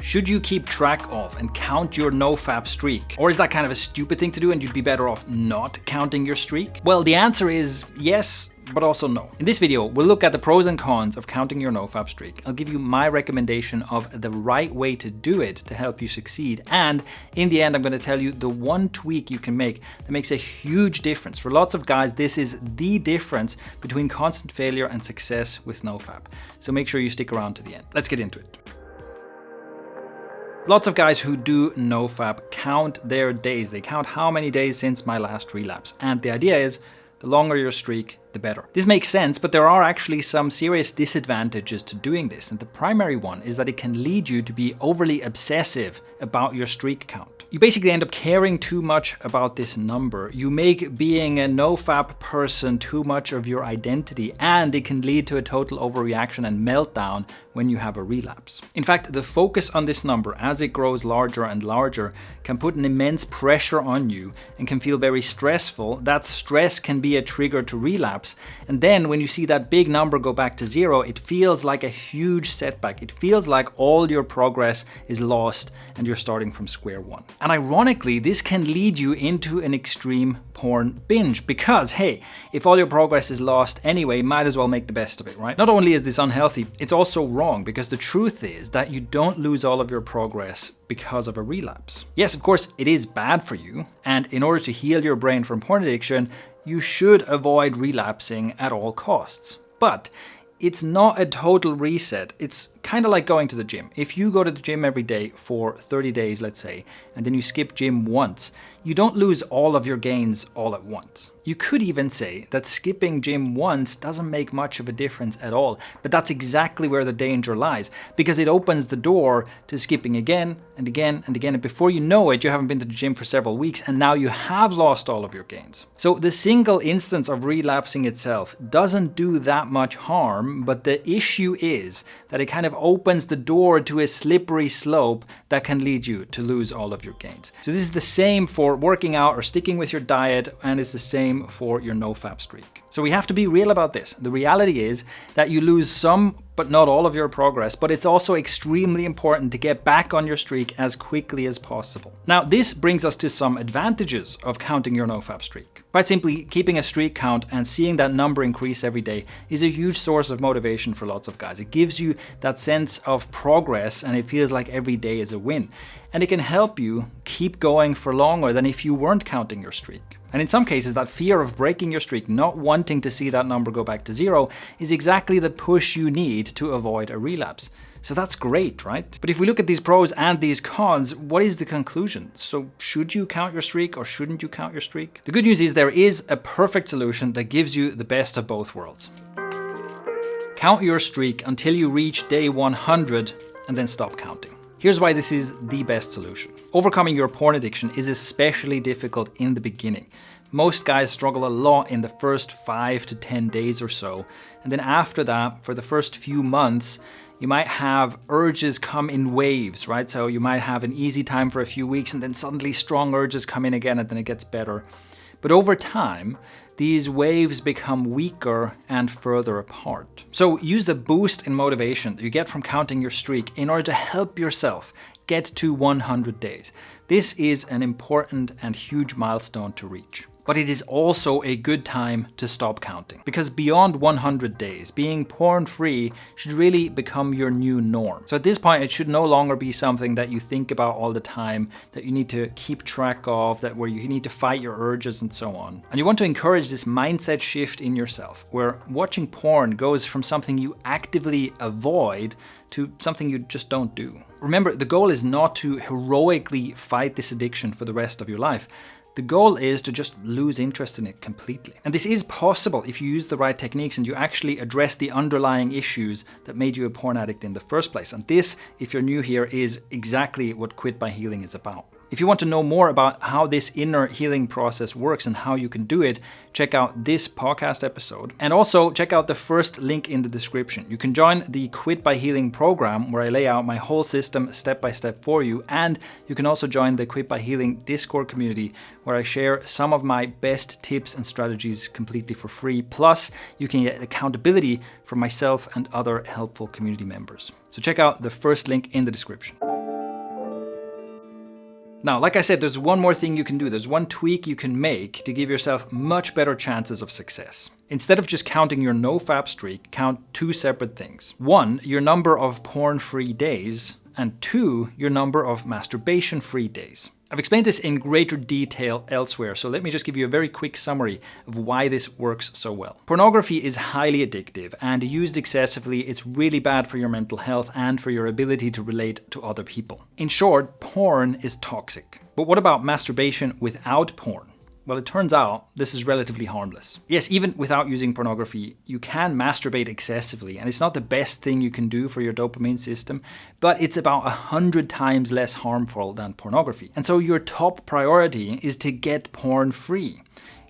Should you keep track of and count your NoFap streak? Or is that kind of a stupid thing to do and you'd be better off not counting your streak? Well, the answer is yes, but also no. In this video, we'll look at the pros and cons of counting your NoFap streak. I'll give you my recommendation of the right way to do it to help you succeed. And in the end, I'm going to tell you the one tweak you can make that makes a huge difference. For lots of guys, this is the difference between constant failure and success with NoFap. So make sure you stick around to the end. Let's get into it. Lots of guys who do NoFap count their days. They count how many days since my last relapse. And the idea is, the longer your streak, the better. This makes sense, but there are actually some serious disadvantages to doing this. And the primary one is that it can lead you to be overly obsessive about your streak count. You basically end up caring too much about this number. You make being a NoFap person too much of your identity, and it can lead to a total overreaction and meltdown when you have a relapse. In fact, the focus on this number as it grows larger and larger can put an immense pressure on you and can feel very stressful. That stress can be a trigger to relapse. And then when you see that big number go back to zero, it feels like a huge setback. It feels like all your progress is lost and you're starting from square one. And ironically, this can lead you into an extreme porn binge because, hey, if all your progress is lost anyway, might as well make the best of it, right? Not only is this unhealthy, it's also wrong because the truth is that you don't lose all of your progress because of a relapse. Yes, of course, it is bad for you. And in order to heal your brain from porn addiction, you should avoid relapsing at all costs. But it's not a total reset. It's kind of like going to the gym. If you go to the gym every day for 30 days, let's say, and then you skip gym once, you don't lose all of your gains all at once. You could even say that skipping gym once doesn't make much of a difference at all, but that's exactly where the danger lies, because it opens the door to skipping again and again and again, and before you know it, you haven't been to the gym for several weeks, and now you have lost all of your gains. So the single instance of relapsing itself doesn't do that much harm, but the issue is that it kind of opens the door to a slippery slope that can lead you to lose all of your gains. So this is the same for working out or sticking with your diet, and it's the same for your NoFap streak. So we have to be real about this. The reality is that you lose some but not all of your progress, but it's also extremely important to get back on your streak as quickly as possible. Now, this brings us to some advantages of counting your NoFap streak. Quite simply, keeping a streak count and seeing that number increase every day is a huge source of motivation for lots of guys. It gives you that sense of progress and it feels like every day is a win. And it can help you keep going for longer than if you weren't counting your streak. And in some cases, that fear of breaking your streak, not wanting to see that number go back to zero, is exactly the push you need to avoid a relapse. So that's great, right? But if we look at these pros and these cons, what is the conclusion? So should you count your streak or shouldn't you count your streak? The good news is there is a perfect solution that gives you the best of both worlds. Count your streak until you reach day 100 and then stop counting. Here's why this is the best solution. Overcoming your porn addiction is especially difficult in the beginning. Most guys struggle a lot in the first 5 to 10 days or so. And then after that, for the first few months, you might have urges come in waves, right? So you might have an easy time for a few weeks and then suddenly strong urges come in again and then it gets better. But over time, these waves become weaker and further apart. So use the boost in motivation that you get from counting your streak in order to help yourself get to 100 days. This is an important and huge milestone to reach. But it is also a good time to stop counting, because beyond 100 days, being porn-free should really become your new norm. So at this point, it should no longer be something that you think about all the time, that you need to keep track of, that where you need to fight your urges and so on. And you want to encourage this mindset shift in yourself, where watching porn goes from something you actively avoid to something you just don't do. Remember, the goal is not to heroically fight this addiction for the rest of your life. The goal is to just lose interest in it completely. And this is possible if you use the right techniques and you actually address the underlying issues that made you a porn addict in the first place. And this, if you're new here, is exactly what Quit by Healing is about. If you want to know more about how this inner healing process works and how you can do it, check out this podcast episode. And also check out the first link in the description. You can join the Quit by Healing program where I lay out my whole system step by step for you. And you can also join the Quit by Healing Discord community where I share some of my best tips and strategies completely for free. Plus, you can get accountability from myself and other helpful community members. So check out the first link in the description. Now, like I said, there's one more thing you can do. There's one tweak you can make to give yourself much better chances of success. Instead of just counting your NoFap streak, count two separate things. One, your number of porn-free days, and two, your number of masturbation-free days. I've explained this in greater detail elsewhere, so let me just give you a very quick summary of why this works so well. Pornography is highly addictive, and used excessively, it's really bad for your mental health and for your ability to relate to other people. In short, porn is toxic. But what about masturbation without porn? Well, it turns out this is relatively harmless. Yes, even without using pornography, you can masturbate excessively, and it's not the best thing you can do for your dopamine system, but it's about 100 times less harmful than pornography. And so your top priority is to get porn free.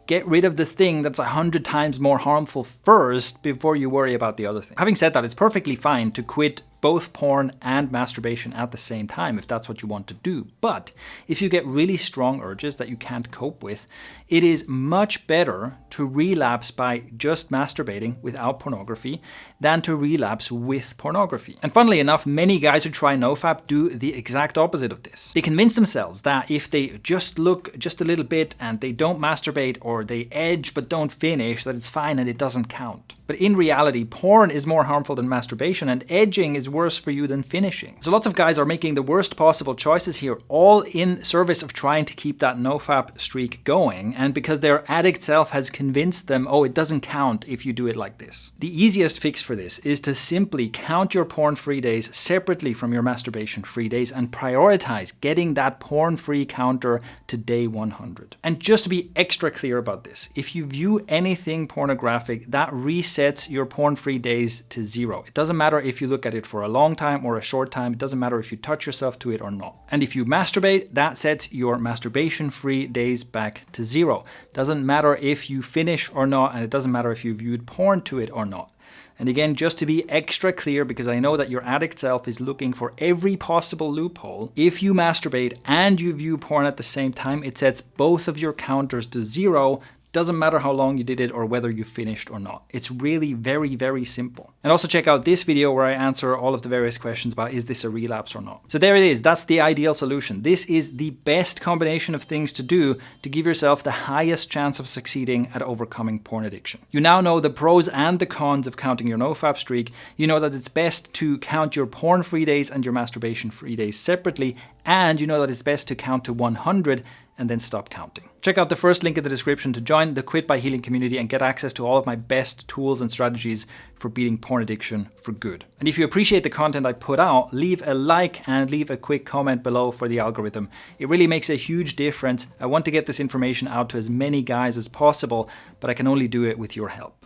Get rid of the thing that's 100 times more harmful first before you worry about the other thing. Having said that, it's perfectly fine to quit both porn and masturbation at the same time if that's what you want to do. But if you get really strong urges that you can't cope with, it is much better to relapse by just masturbating without pornography than to relapse with pornography. And funnily enough, many guys who try NoFap do the exact opposite of this. They convince themselves that if they just look just a little bit and they don't masturbate, or they edge but don't finish, that it's fine and it doesn't count. But in reality, porn is more harmful than masturbation, and edging is worse for you than finishing. So lots of guys are making the worst possible choices here, all in service of trying to keep that NoFap streak going, and because their Addict-Self has convinced them, oh, it doesn't count if you do it like this. The easiest fix for this is to simply count your porn-free days separately from your masturbation-free days and prioritize getting that porn-free counter to day 100. And just to be extra clear about this, if you view anything pornographic, that resets your porn-free days to 0. It doesn't matter if you look at it for a long time or a short time. It doesn't matter if you touch yourself to it or not. And if you masturbate, that sets your masturbation-free days back to 0. Doesn't matter if you finish or not, and it doesn't matter if you viewed porn to it or not. And again, just to be extra clear, because I know that your Addict-Self is looking for every possible loophole, if you masturbate and you view porn at the same time, it sets both of your counters to 0. Doesn't matter how long you did it or whether you finished or not. It's really very, very simple. And also check out this video where I answer all of the various questions about is this a relapse or not. So there it is. That's the ideal solution. This is the best combination of things to do to give yourself the highest chance of succeeding at overcoming porn addiction. You now know the pros and the cons of counting your NoFap streak. You know that it's best to count your porn-free days and your masturbation-free days separately. And you know that it's best to count to 100 and then stop counting. Check out the first link in the description to join the Quit by Healing community and get access to all of my best tools and strategies for beating porn addiction for good. And if you appreciate the content I put out, leave a like and leave a quick comment below for the algorithm. It really makes a huge difference. I want to get this information out to as many guys as possible, but I can only do it with your help.